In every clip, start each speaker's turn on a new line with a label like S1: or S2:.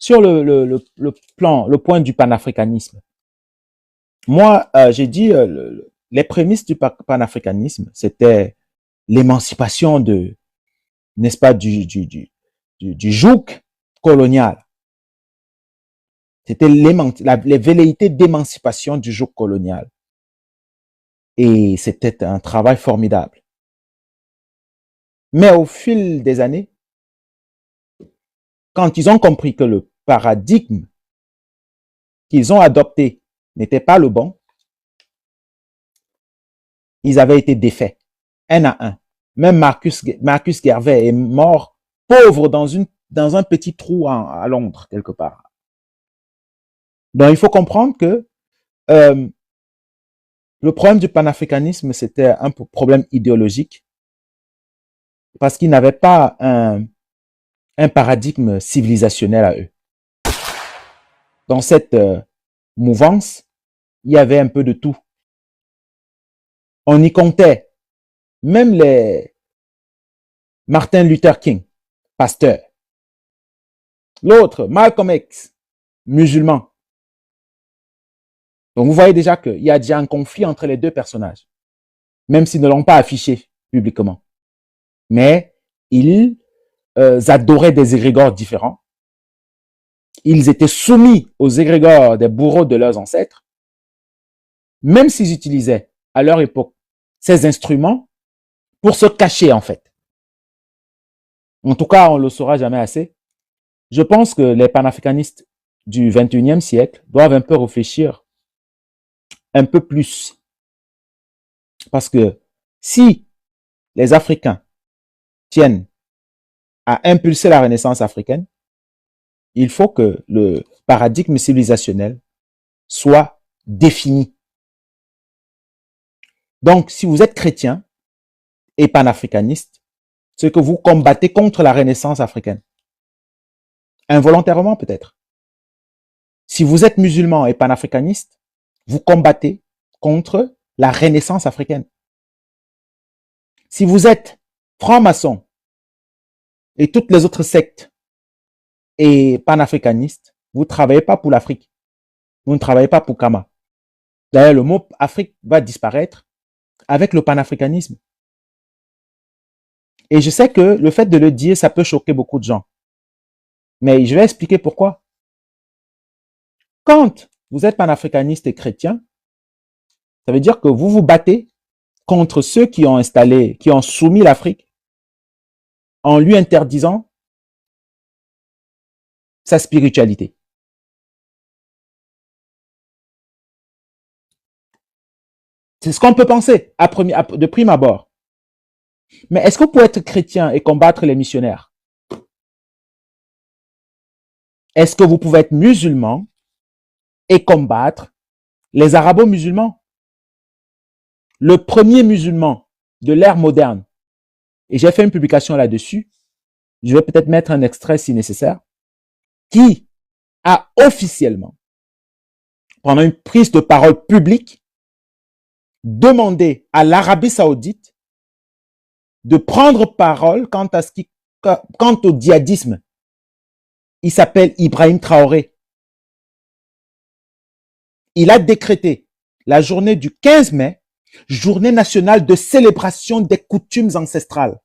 S1: sur le point du panafricanisme. Moi, j'ai dit les prémices du panafricanisme, c'était l'émancipation de, n'est-ce pas, du joug colonial. C'était les velléités d'émancipation du joug colonial. Et c'était un travail formidable. Mais au fil des années, quand ils ont compris que le paradigme qu'ils ont adopté n'était pas le bon, ils avaient été défaits, un à un. Même Marcus Garvey est mort pauvre dans un petit trou à Londres, quelque part. Donc, il faut comprendre que le problème du panafricanisme, c'était un problème idéologique parce qu'ils n'avaient pas un paradigme civilisationnel à eux. Dans cette mouvance, il y avait un peu de tout. On y comptait même les Martin Luther King, pasteur. L'autre, Malcolm X, musulman. Donc vous voyez déjà qu'il y a déjà un conflit entre les deux personnages, même s'ils ne l'ont pas affiché publiquement. Mais ils adoraient des égrégores différents. Ils étaient soumis aux égrégores des bourreaux de leurs ancêtres, même s'ils utilisaient à leur époque ces instruments pour se cacher en fait. En tout cas, on ne le saura jamais assez. Je pense que les panafricanistes du 21e siècle doivent un peu réfléchir un peu plus. Parce que si les Africains tiennent à impulser la Renaissance africaine, il faut que le paradigme civilisationnel soit défini. Donc, si vous êtes chrétien et panafricaniste, c'est que vous combattez contre la Renaissance africaine. Involontairement peut-être. Si vous êtes musulman et panafricaniste, vous combattez contre la Renaissance africaine. Si vous êtes franc-maçon et toutes les autres sectes et panafricanistes, vous ne travaillez pas pour l'Afrique. Vous ne travaillez pas pour Kama. D'ailleurs, le mot Afrique va disparaître avec le panafricanisme. Et je sais que le fait de le dire, ça peut choquer beaucoup de gens. Mais je vais expliquer pourquoi. Quand vous êtes panafricaniste et chrétien, ça veut dire que vous vous battez contre ceux qui ont installé, qui ont soumis l'Afrique en lui interdisant sa spiritualité. C'est ce qu'on peut penser de prime abord. Mais est-ce que vous pouvez être chrétien et combattre les missionnaires? Est-ce que vous pouvez être musulman et combattre les arabo-musulmans? Le premier musulman de l'ère moderne, et j'ai fait une publication là-dessus, je vais peut-être mettre un extrait si nécessaire, qui a officiellement, pendant une prise de parole publique, demandé à l'Arabie Saoudite de prendre parole quant au djihadisme. Il s'appelle Ibrahim Traoré. Il a décrété la journée du 15 mai, journée nationale de célébration des coutumes ancestrales.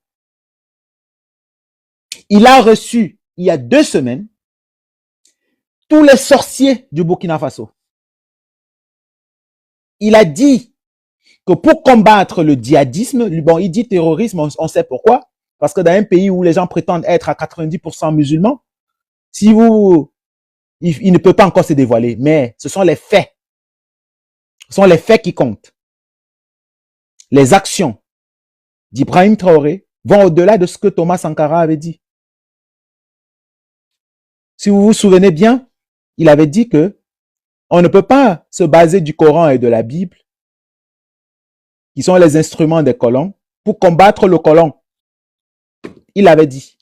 S1: Il a reçu, il y a 2 semaines, tous les sorciers du Burkina Faso. Il a dit que pour combattre le djihadisme, bon, il dit terrorisme, on sait pourquoi. Parce que dans un pays où les gens prétendent être à 90% musulmans, il ne peut pas encore se dévoiler, mais ce sont les faits. Ce sont les faits qui comptent. Les actions d'Ibrahim Traoré vont au-delà de ce que Thomas Sankara avait dit. Si vous vous souvenez bien, il avait dit que on ne peut pas se baser du Coran et de la Bible, qui sont les instruments des colons, pour combattre le colon. Il avait dit.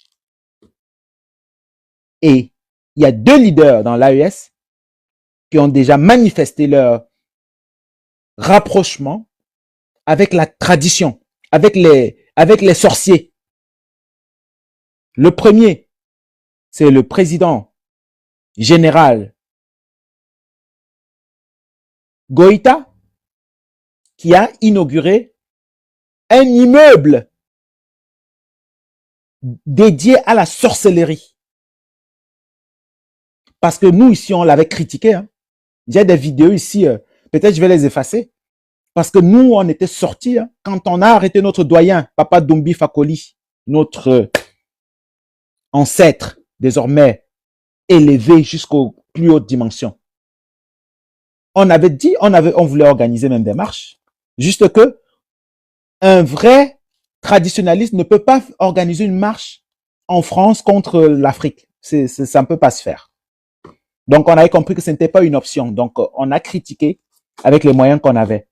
S1: Et il y a 2 leaders dans l'AES qui ont déjà manifesté leur rapprochement avec la tradition, avec les sorciers. Le premier, c'est le président général Goïta qui a inauguré un immeuble dédié à la sorcellerie. Parce que nous, ici, on l'avait critiqué. Hein. J'ai des vidéos ici, peut-être je vais les effacer. Parce que nous, on était sortis, hein, quand on a arrêté notre doyen, Papa Dumbi Fakoli, notre ancêtre, désormais élevé jusqu'aux plus hautes dimensions. On avait dit, on voulait organiser même des marches. Juste que un vrai traditionnaliste ne peut pas organiser une marche en France contre l'Afrique. Ça ne peut pas se faire. Donc, on avait compris que ce n'était pas une option. Donc, on a critiqué avec les moyens qu'on avait.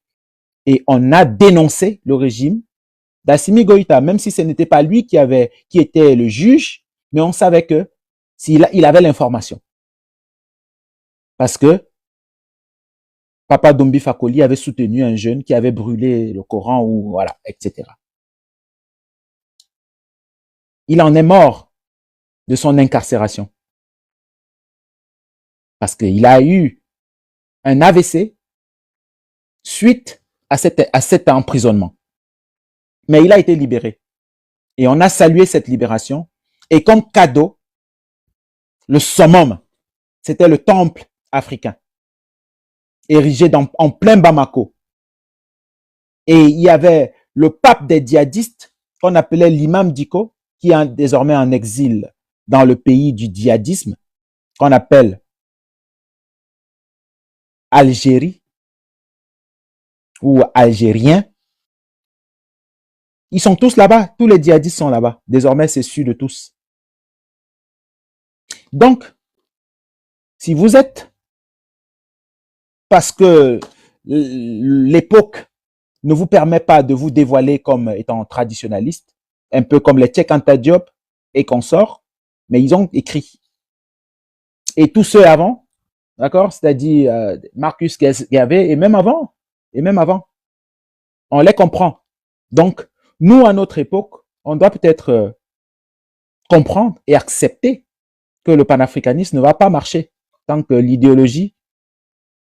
S1: Et on a dénoncé le régime d'Assimi Goïta, même si ce n'était pas lui qui était le juge, mais on savait que il avait l'information. Parce que Papa Dumbi Fakoli avait soutenu un jeune qui avait brûlé le Coran, ou voilà, etc. Il en est mort de son incarcération. Parce qu'il a eu un AVC suite à cet emprisonnement. Mais il a été libéré. Et on a salué cette libération. Et comme cadeau, le summum, c'était le temple africain, érigé en plein Bamako. Et il y avait le pape des djihadistes, qu'on appelait l'imam Diko, qui est désormais en exil dans le pays du djihadisme, qu'on appelle Algérie ou Algérien. Ils sont tous là-bas, tous les djihadistes sont là-bas. Désormais, c'est sûr de tous. Donc, si vous êtes, parce que l'époque ne vous permet pas de vous dévoiler comme étant traditionnaliste, un peu comme les Cheikh Anta Diop et consorts, mais ils ont écrit. Et tous ceux avant, d'accord, c'est-à-dire Marcus Garvey, et même avant, on les comprend. Donc, nous, à notre époque, on doit peut-être comprendre et accepter que le panafricanisme ne va pas marcher tant que l'idéologie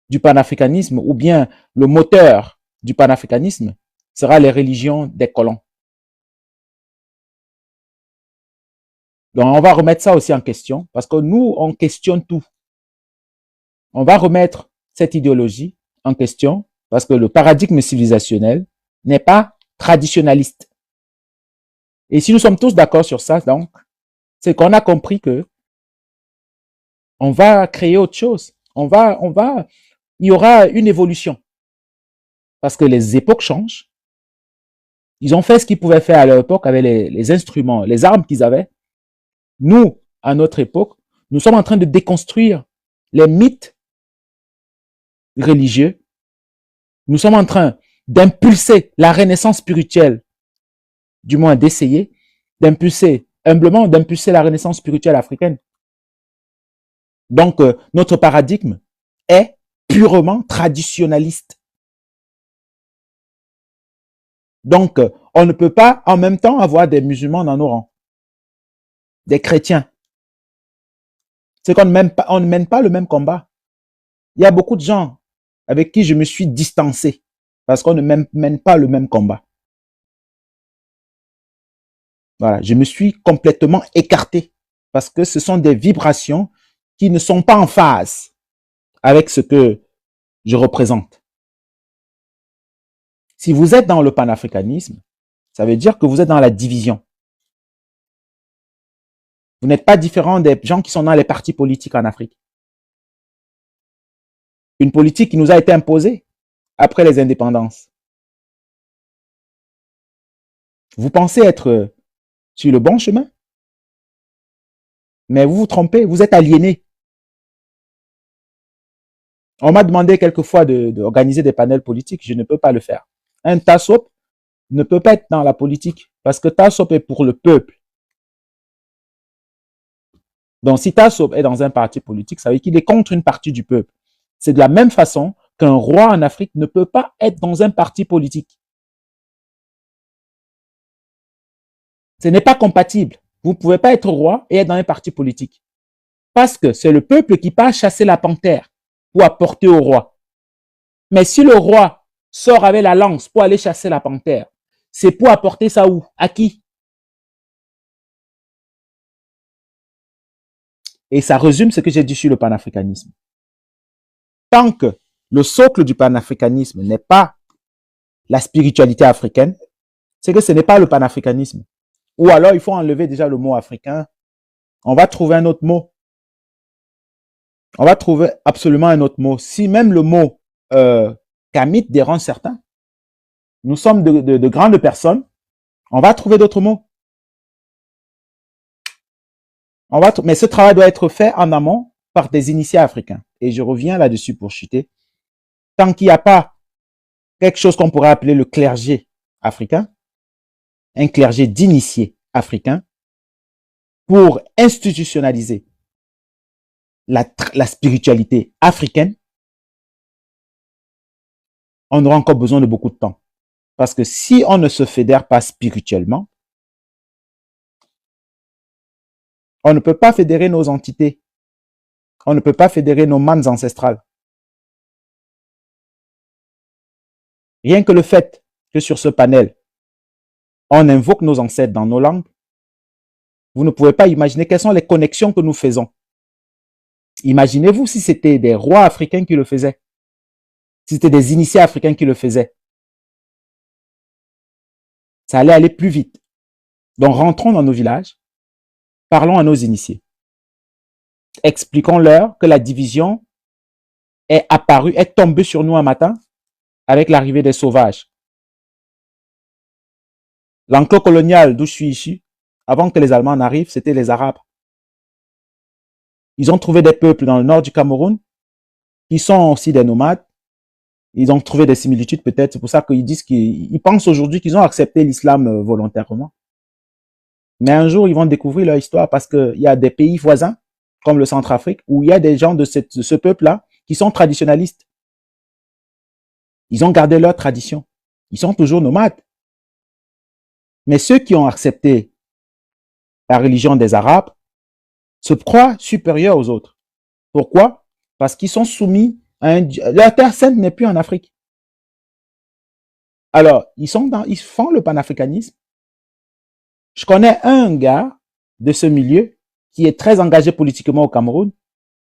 S1: du panafricanisme ou bien le moteur du panafricanisme sera les religions des colons. Donc, on va remettre ça aussi en question parce que nous, on questionne tout. On va remettre cette idéologie en question parce que le paradigme civilisationnel n'est pas traditionnaliste. Et si nous sommes tous d'accord sur ça, donc, c'est qu'on a compris que on va créer autre chose. Il y aura une évolution. Parce que les époques changent. Ils ont fait ce qu'ils pouvaient faire à leur époque avec les instruments, les armes qu'ils avaient. Nous, à notre époque, nous sommes en train de déconstruire les mythes religieux. Nous sommes en train d'impulser la renaissance spirituelle, du moins d'essayer d'impulser, humblement d'impulser la renaissance spirituelle africaine. Donc, notre paradigme est purement traditionnaliste. Donc, on ne peut pas en même temps avoir des musulmans dans nos rangs, des chrétiens. C'est qu'on ne mène pas le même combat. Il y a beaucoup de gens avec qui je me suis distancé parce qu'on ne mène pas le même combat. Voilà, je me suis complètement écarté parce que ce sont des vibrations qui ne sont pas en phase avec ce que je représente. Si vous êtes dans le panafricanisme, ça veut dire que vous êtes dans la division. Vous n'êtes pas différent des gens qui sont dans les partis politiques en Afrique. Une politique qui nous a été imposée après les indépendances. Vous pensez être sur le bon chemin, mais vous vous trompez, vous êtes aliéné. On m'a demandé quelquefois d'organiser des panels politiques, je ne peux pas le faire. Un TASOP ne peut pas être dans la politique parce que TASOP est pour le peuple. Donc, si TASOP est dans un parti politique, ça veut dire qu'il est contre une partie du peuple. C'est de la même façon qu'un roi en Afrique ne peut pas être dans un parti politique. Ce n'est pas compatible. Vous ne pouvez pas être roi et être dans un parti politique. parce que c'est le peuple qui part chasser la panthère pour apporter au roi. Mais si le roi sort avec la lance pour aller chasser la panthère, c'est pour apporter ça où? À qui? Et ça résume ce que j'ai dit sur le panafricanisme. Tant que le socle du panafricanisme n'est pas la spiritualité africaine, c'est que ce n'est pas le panafricanisme. Ou alors, il faut enlever déjà le mot africain. On va trouver un autre mot. On va trouver absolument un autre mot. Si même le mot kamite dérange certains, nous sommes de grandes personnes, on va trouver d'autres mots. Mais ce travail doit être fait en amont par des initiés africains. Et je reviens là-dessus pour chuter. Tant qu'il n'y a pas quelque chose qu'on pourrait appeler le clergé africain, un clergé d'initiés africains, pour institutionnaliser la spiritualité africaine, on aura encore besoin de beaucoup de temps. Parce que si on ne se fédère pas spirituellement, on ne peut pas fédérer nos entités. On ne peut pas fédérer nos mannes ancestrales. Rien que le fait que sur ce panel, on invoque nos ancêtres dans nos langues, vous ne pouvez pas imaginer quelles sont les connexions que nous faisons. Imaginez-vous si c'était des rois africains qui le faisaient, si c'était des initiés africains qui le faisaient. Ça allait aller plus vite. Donc rentrons dans nos villages, parlons à nos initiés. Expliquons-leur que la division est apparue, est tombée sur nous un matin avec l'arrivée des sauvages. L'enclos colonial d'où je suis issu, avant que les Allemands n'arrivent, c'était les Arabes. Ils ont trouvé des peuples dans le nord du Cameroun qui sont aussi des nomades. Ils ont trouvé des similitudes peut-être. C'est pour ça qu'ils disent qu'ils pensent aujourd'hui qu'ils ont accepté l'islam volontairement. Mais un jour, ils vont découvrir leur histoire parce qu'il y a des pays voisins, comme le Centrafrique, où il y a des gens de ce peuple-là qui sont traditionalistes. Ils ont gardé leur tradition. Ils sont toujours nomades. Mais ceux qui ont accepté la religion des Arabes se croient supérieurs aux autres. Pourquoi? Parce qu'ils sont soumis à un... Leur terre sainte n'est plus en Afrique. Alors, ils font le panafricanisme. Je connais un gars de ce milieu qui est très engagé politiquement au Cameroun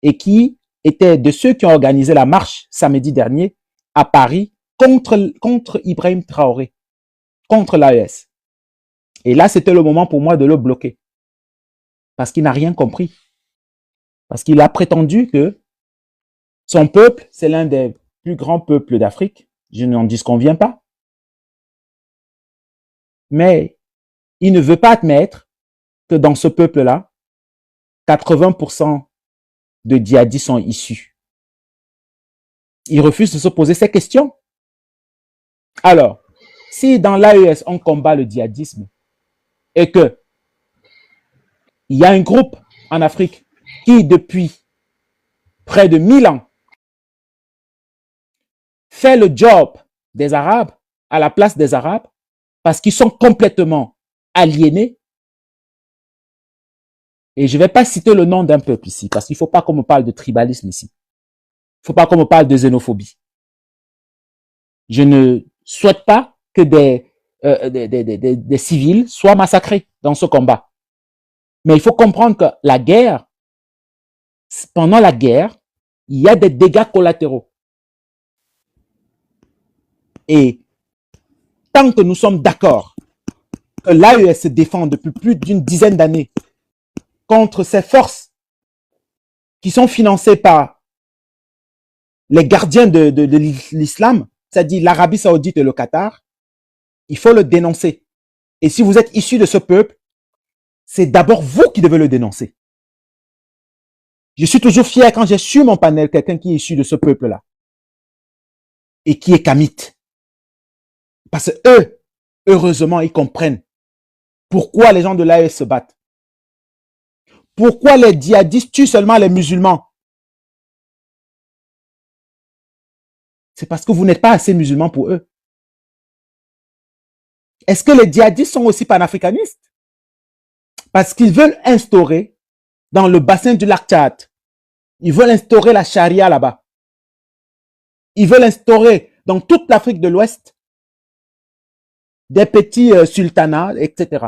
S1: et qui était de ceux qui ont organisé la marche samedi dernier à Paris contre Ibrahim Traoré, contre l'AES. Et là, c'était le moment pour moi de le bloquer. Parce qu'il n'a rien compris. Parce qu'il a prétendu que son peuple, c'est l'un des plus grands peuples d'Afrique. Je n'en disconviens pas. Mais il ne veut pas admettre que dans ce peuple-là, 80% de djihadistes sont issus. Il refuse de se poser ces questions. Alors, si dans l'AES, on combat le djihadisme et que il y a un groupe en Afrique qui, depuis près de 1000 ans, fait le job des Arabes à la place des Arabes parce qu'ils sont complètement aliénés. Et je ne vais pas citer le nom d'un peuple ici parce qu'il ne faut pas qu'on me parle de tribalisme ici. Il ne faut pas qu'on me parle de xénophobie. Je ne souhaite pas que des civils soient massacrés dans ce combat. Mais il faut comprendre que la guerre, pendant la guerre, il y a des dégâts collatéraux. Et tant que nous sommes d'accord que l'AES se défend depuis plus d'une dizaine d'années contre ces forces qui sont financées par les gardiens de l'islam, c'est-à-dire l'Arabie Saoudite et le Qatar, il faut le dénoncer. Et si vous êtes issu de ce peuple, c'est d'abord vous qui devez le dénoncer. Je suis toujours fier quand j'ai sur mon panel quelqu'un qui est issu de ce peuple-là et qui est kamite. Parce que eux, heureusement, ils comprennent pourquoi les gens de l'AES se battent. Pourquoi les djihadistes tuent seulement les musulmans? C'est parce que vous n'êtes pas assez musulmans pour eux. Est-ce que les djihadistes sont aussi panafricanistes? Parce qu'ils veulent instaurer dans le bassin du lac Tchad. Ils veulent instaurer la charia là-bas. Ils veulent instaurer dans toute l'Afrique de l'Ouest des petits sultanats, etc.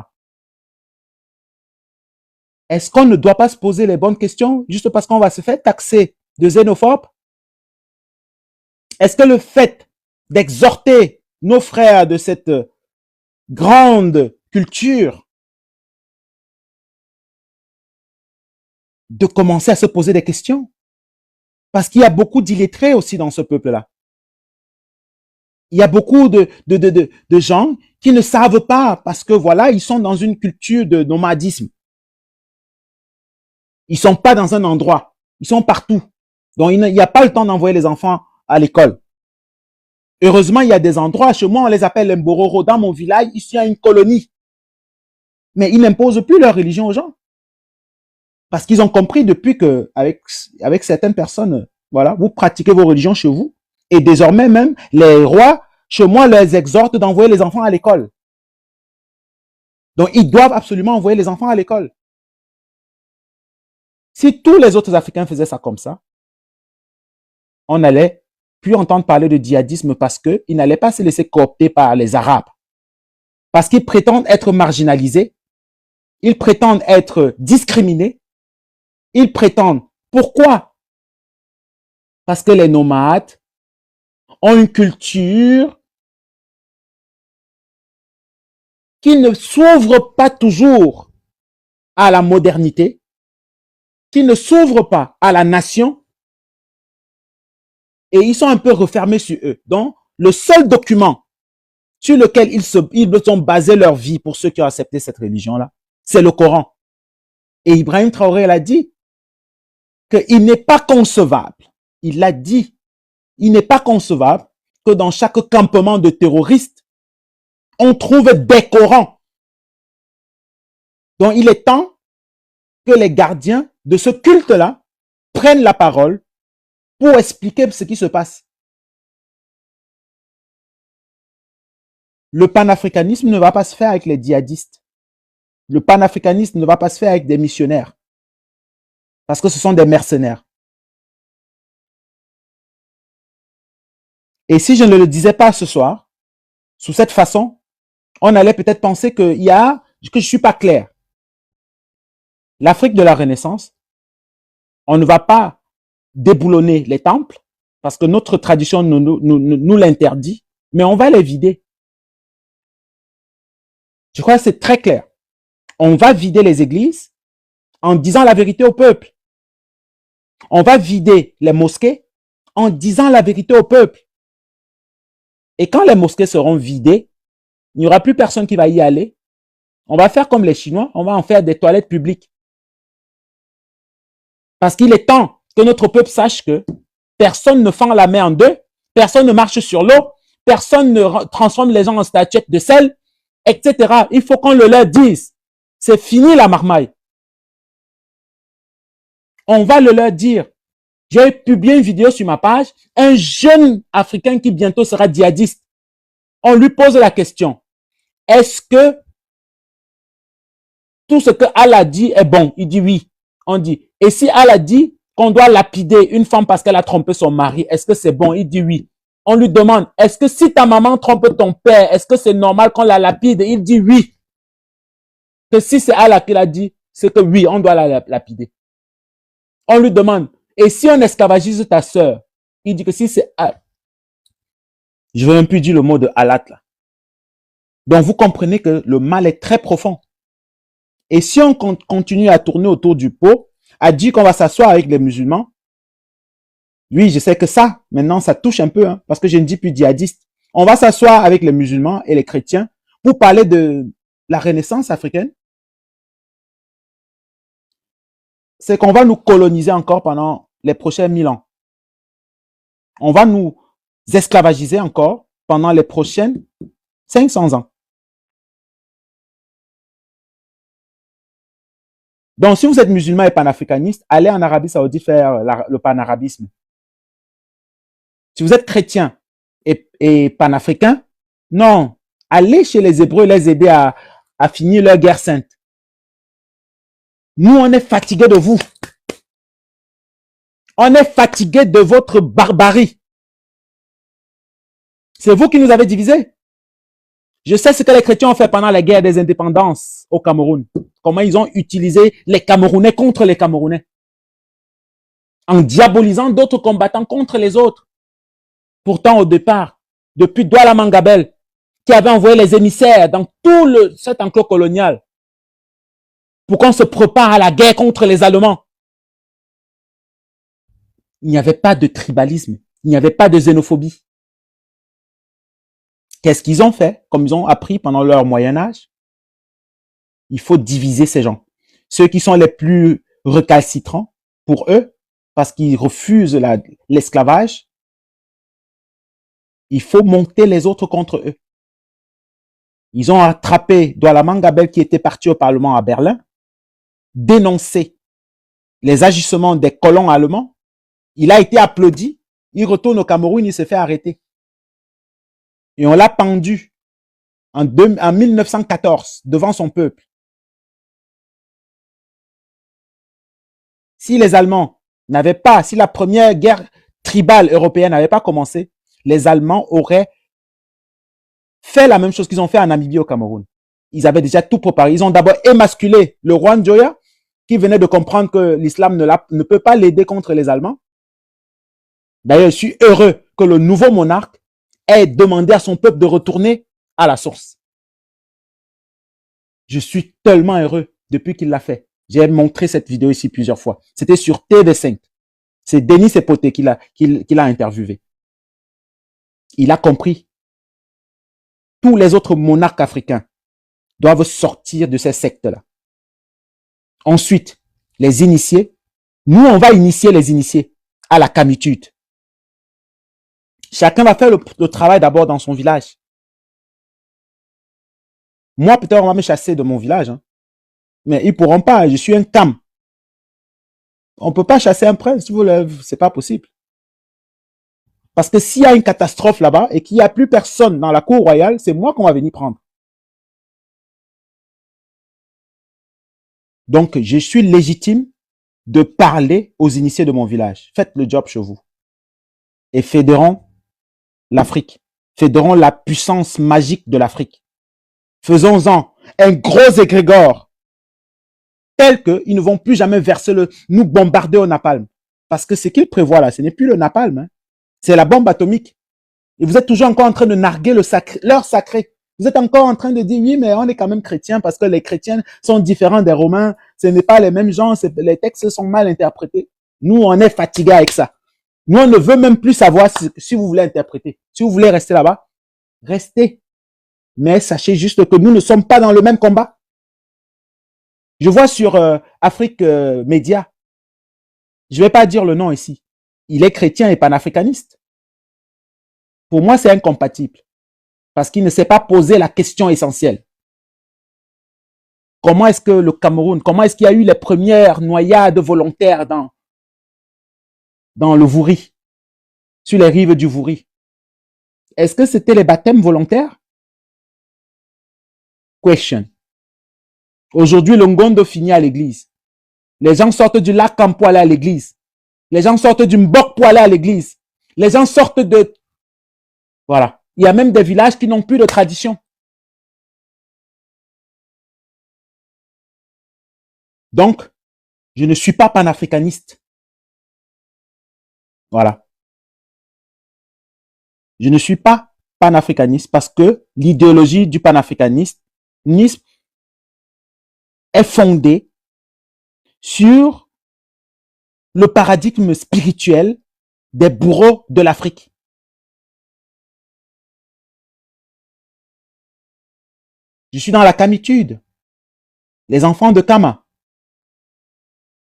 S1: Est-ce qu'on ne doit pas se poser les bonnes questions juste parce qu'on va se faire taxer de xénophobe? Est-ce que le fait d'exhorter nos frères de cette grande culture de commencer à se poser des questions? Parce qu'il y a beaucoup d'illettrés aussi dans ce peuple-là. Il y a beaucoup de gens qui ne savent pas parce que voilà, ils sont dans une culture de nomadisme. Ils sont pas dans un endroit. Ils sont partout. Donc, il n'y a pas le temps d'envoyer les enfants à l'école. Heureusement, il y a des endroits, chez moi, on les appelle les Mbororo. Dans mon village, ici, il y a une colonie. Mais ils n'imposent plus leur religion aux gens. Parce qu'ils ont compris depuis que, avec certaines personnes, voilà, vous pratiquez vos religions chez vous. Et désormais, même, les rois, chez moi, les exhortent d'envoyer les enfants à l'école. Donc, ils doivent absolument envoyer les enfants à l'école. Si tous les autres Africains faisaient ça comme ça, on n'allait plus entendre parler de djihadisme parce qu'ils n'allaient pas se laisser coopter par les Arabes. Parce qu'ils prétendent être marginalisés, ils prétendent être discriminés, ils prétendent. Pourquoi? Parce que les nomades ont une culture qui ne s'ouvre pas toujours à la modernité, qui ne s'ouvrent pas à la nation et ils sont un peu refermés sur eux. Donc, le seul document sur lequel ils ont basé leur vie pour ceux qui ont accepté cette religion-là, c'est le Coran. Et Ibrahim Traoré l'a dit qu'il n'est pas concevable. Il l'a dit. Il n'est pas concevable que dans chaque campement de terroristes, on trouve des Corans. Donc, il est temps que les gardiens de ce culte-là prennent la parole pour expliquer ce qui se passe. Le panafricanisme ne va pas se faire avec les djihadistes. Le panafricanisme ne va pas se faire avec des missionnaires. Parce que ce sont des mercenaires. Et si je ne le disais pas ce soir, sous cette façon, on allait peut-être penser que je suis pas clair. L'Afrique de la Renaissance, on ne va pas déboulonner les temples, parce que notre tradition nous l'interdit, mais on va les vider. Je crois que c'est très clair. On va vider les églises en disant la vérité au peuple. On va vider les mosquées en disant la vérité au peuple. Et quand les mosquées seront vidées, il n'y aura plus personne qui va y aller. On va faire comme les Chinois, on va en faire des toilettes publiques. Parce qu'il est temps que notre peuple sache que personne ne fend la main en deux, personne ne marche sur l'eau, personne ne transforme les gens en statuettes de sel, etc. Il faut qu'on le leur dise. C'est fini la marmaille. On va le leur dire. J'ai publié une vidéo sur ma page, un jeune Africain qui bientôt sera djihadiste. On lui pose la question, est-ce que tout ce que Allah dit est bon? Il dit oui. On dit, et si Allah dit qu'on doit lapider une femme parce qu'elle a trompé son mari, est-ce que c'est bon? Il dit oui. On lui demande, est-ce que si ta maman trompe ton père, est-ce que c'est normal qu'on la lapide? Il dit oui. Que si c'est Allah qui l'a dit, c'est que oui, on doit la lapider. On lui demande, et si on esclavagise ta sœur? Il dit que si c'est... Je veux même plus dire le mot de Allah là. Donc vous comprenez que le mal est très profond. Et si on continue à tourner autour du pot, à dire qu'on va s'asseoir avec les musulmans, oui, je sais que ça, maintenant, ça touche un peu, hein, parce que je ne dis plus djihadiste. On va s'asseoir avec les musulmans et les chrétiens pour parler de la Renaissance africaine. C'est qu'on va nous coloniser encore pendant les prochains 1000 ans. On va nous esclavagiser encore pendant les prochaines 500 ans. Donc, si vous êtes musulman et panafricaniste, allez en Arabie Saoudite faire le panarabisme. Si vous êtes chrétien et panafricain, non, allez chez les Hébreux les aider à finir leur guerre sainte. Nous, on est fatigués de vous. On est fatigués de votre barbarie. C'est vous qui nous avez divisés. Je sais ce que les chrétiens ont fait pendant la guerre des indépendances au Cameroun. Comment ils ont utilisé les Camerounais contre les Camerounais. En diabolisant d'autres combattants contre les autres. Pourtant, au départ, depuis Douala Mangabel, qui avait envoyé les émissaires dans tout cet enclos colonial pour qu'on se prépare à la guerre contre les Allemands. Il n'y avait pas de tribalisme, il n'y avait pas de xénophobie. Qu'est-ce qu'ils ont fait, comme ils ont appris pendant leur Moyen-Âge? Il faut diviser ces gens. Ceux qui sont les plus recalcitrants pour eux, parce qu'ils refusent l'esclavage, il faut monter les autres contre eux. Ils ont attrapé Douala Mangabel qui était parti au Parlement à Berlin, dénoncé les agissements des colons allemands. Il a été applaudi. Il retourne au Cameroun, il se fait arrêter. Et on l'a pendu en 1914 devant son peuple. Si les Allemands n'avaient pas, si la première guerre tribale européenne n'avait pas commencé, les Allemands auraient fait la même chose qu'ils ont fait en Namibie au Cameroun. Ils avaient déjà tout préparé. Ils ont d'abord émasculé le roi Njoya, qui venait de comprendre que l'islam ne peut pas l'aider contre les Allemands. D'ailleurs, je suis heureux que le nouveau monarque ait demandé à son peuple de retourner à la source. Je suis tellement heureux depuis qu'il l'a fait. J'ai montré cette vidéo ici plusieurs fois. C'était sur TV5. C'est Denis Sepoté qui l'a interviewé. Il a compris. Tous les autres monarques africains doivent sortir de ces sectes-là. Ensuite, les initiés. Nous, on va initier les initiés à la camitude. Chacun va faire le travail d'abord dans son village. Moi, peut-être on va me chasser de mon village. Hein. Mais ils ne pourront pas. Je suis un cam. On ne peut pas chasser un prince. Si vous voulez, c'est pas possible. Parce que s'il y a une catastrophe là-bas et qu'il n'y a plus personne dans la cour royale, c'est moi qu'on va venir prendre. Donc, je suis légitime de parler aux initiés de mon village. Faites le job chez vous. Et fédérons l'Afrique. Fédérons la puissance magique de l'Afrique. Faisons-en un gros égrégore tel qu'ils ne vont plus jamais nous bombarder au napalm. Parce que ce qu'ils prévoient là, ce n'est plus le napalm. Hein. C'est la bombe atomique. Et vous êtes toujours encore en train de narguer leur sacré. Vous êtes encore en train de dire, oui, mais on est quand même chrétiens parce que les chrétiens sont différents des Romains. Ce n'est pas les mêmes gens, les textes sont mal interprétés. Nous, on est fatigués avec ça. Nous, on ne veut même plus savoir si vous voulez interpréter. Si vous voulez rester là-bas, restez. Mais sachez juste que nous ne sommes pas dans le même combat. Je vois sur Afrique Média, je ne vais pas dire le nom ici, il est chrétien et panafricaniste. Pour moi, c'est incompatible. Parce qu'il ne s'est pas posé la question essentielle. Comment est-ce que le Cameroun, comment est-ce qu'il y a eu les premières noyades volontaires dans le Vouri, sur les rives du Vouri? Est-ce que c'était les baptêmes volontaires? Question. Aujourd'hui, le Ngondo finit à l'église. Les gens sortent du lac Camp pour aller à l'église. Les gens sortent du Mbok pour aller à l'église. Les gens sortent de... Voilà. Il y a même des villages qui n'ont plus de tradition. Donc, je ne suis pas panafricaniste. Voilà. Je ne suis pas panafricaniste parce que l'idéologie du panafricanisme est fondée sur le paradigme spirituel des bourreaux de l'Afrique. Je suis dans la camitude. Les enfants de Kama.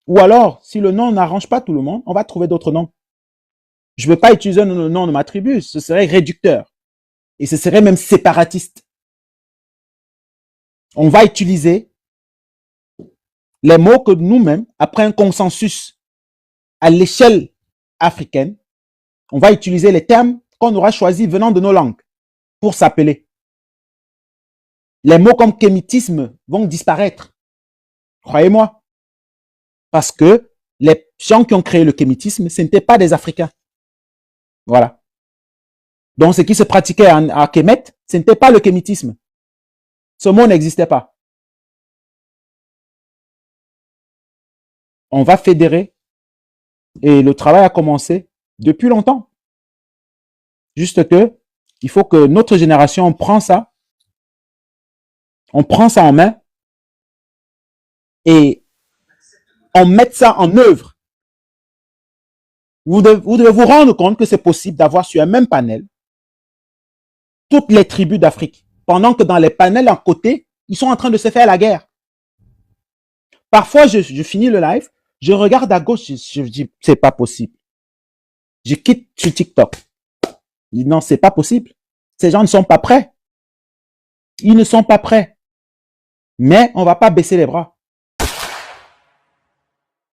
S1: Ou alors, si le nom n'arrange pas tout le monde, on va trouver d'autres noms. Je ne veux pas utiliser le nom de ma tribu, ce serait réducteur. Et ce serait même séparatiste. On va utiliser les mots que nous-mêmes, après un consensus à l'échelle africaine, on va utiliser les termes qu'on aura choisis venant de nos langues pour s'appeler. Les mots comme kémitisme vont disparaître. Croyez-moi. Parce que les gens qui ont créé le kémitisme, ce n'étaient pas des Africains. Voilà. Donc, ce qui se pratiquait à Kemet, ce n'était pas le kémitisme. Ce mot n'existait pas. On va fédérer et le travail a commencé depuis longtemps. Juste que il faut que notre génération prend ça en main et on mette ça en œuvre. Vous devez vous rendre compte que c'est possible d'avoir sur un même panel toutes les tribus d'Afrique, pendant que dans les panels à côté, ils sont en train de se faire la guerre. Parfois, je finis le live, je regarde à gauche, je dis, c'est pas possible. Je quitte sur TikTok. Je dis, non, c'est pas possible. Ces gens ne sont pas prêts. Ils ne sont pas prêts. Mais on va pas baisser les bras.